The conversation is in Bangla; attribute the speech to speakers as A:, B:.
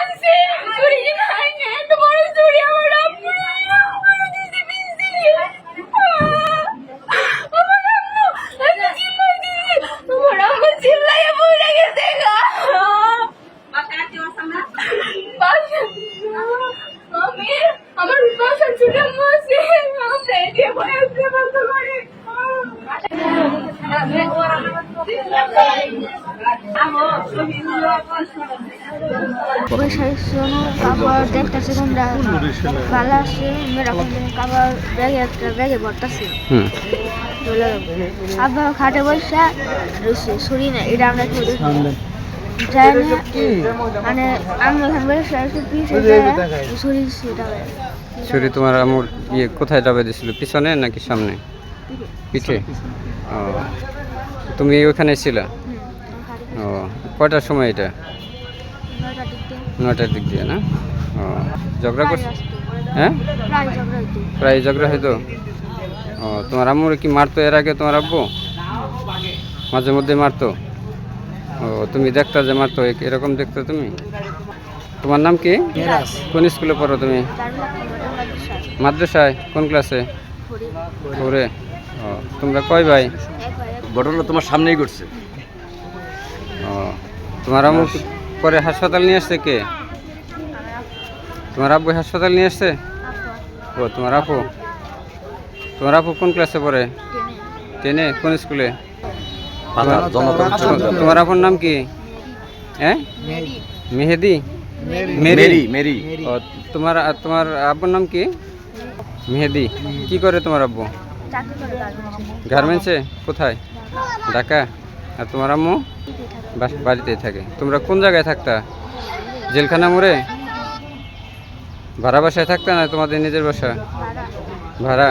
A: মারছে চুরি নাই না তোমার চুরি আমার আম্মু আমার দিদি দিদি আমার আম্মু আমি চিল্লাই দিদি আমার আম্মু চিল্লাইয়া পড়ে গেছে গা আমি আমার বাসা চুরি মারছে আমরা এদিকে ভয় বলতে পারি
B: কাপড় দেখতেছি তোমরা ভালো আছে এরকম কাপড় ব্যাগে একটা ব্যাগে ভরতেছি আব্বা খাটে বসে রয়েছে ছুরি না এটা আমরা কেউ যাই না মানে আমি ওখানে বসে ছুরি সেটা
C: ছুরি তোমার আমুর কোথায় যাবে দিছিল, পিছনে নাকি সামনে? পিঠে। ও, তুমি ওখানে ছিলা? ও, কয়টার সময় এটা? 9টার দিক দিয়ে না? ও, ঝগড়া করছে? হ্যাঁ, প্রায় ঝগড়া হইতো। ও, তোমার আম্মুর কি মারতো এর আগে তোমার আব্বু? মাঝে মধ্যে মারতো? ও, তুমি দেখতা যে মারতো, এরকম দেখতো তুমি? তোমার নাম কি? কোন স্কুলে পড়ো তুমি? মাদ্রাসায়। কোন ক্লাসে? 4-এ। ও, তোমরা কয় ভাই?
D: ঘটনা তোমার সামনেই ঘটছে।
C: ও, তোমার আম্মু পরে হাসপাতাল নিয়ে আসছে কে? তোমার আব্বু হাসপাতাল নিয়ে আসছে? ও, তোমার আপু? তোমার আপু কোন ক্লাসে পড়ে? 10-এ। কোন স্কুলে? তোমার আপুর নাম কি? হ্যাঁ, মেহেদি?
D: Mary Mary.
C: ও, তোমার আব্বুর নাম কি? মেহেদি। কি করে তোমার আব্বু? গার্মেন্টসে। কোথায়? ঢাকা। আর তোমার আম্মু বাড়িতেই থাকে। তোমরা কোন জায়গায় থাকতা? জেলখানা মোড়ে? ভাড়া বাসায় থাকতা না তোমাদের নিজের বাসা? ভাড়া।